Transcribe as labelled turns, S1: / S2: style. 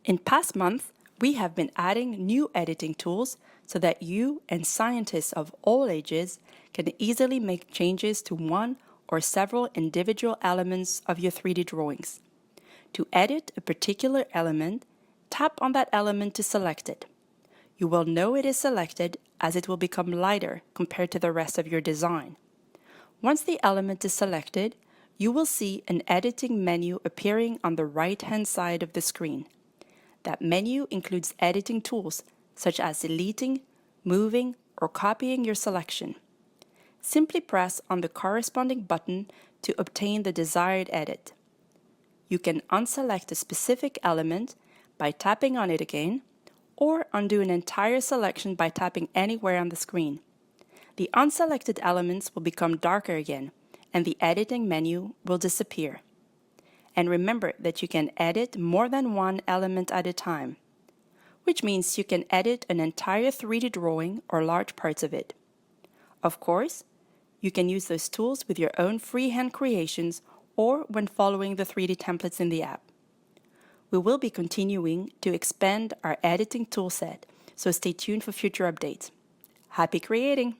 S1: In past months, we have been adding new editing tools so that you and scientists of all ages can easily make changes to one or several individual elements of your 3D drawings. To edit a particular element, tap on that element to select it. You will know it is selected as it will become lighter compared to the rest of your design. Once the element is selected, you will see an editing menu appearing on the right-hand side of the screen. That menu includes editing tools such as deleting, moving, or copying your selection. Simply press on the corresponding button to obtain the desired edit. You can unselect a specific element by tapping on it again, or undo an entire selection by tapping anywhere on the screen. The unselected elements will become darker again, and the editing menu will disappear. And remember that you can edit more than one element at a time, which means you can edit an entire 3D drawing or large parts of it. Of course, you can use those tools with your own freehand creations or when following the 3D templates in the app. We will be continuing to expand our editing toolset, so stay tuned for future updates. Happy creating!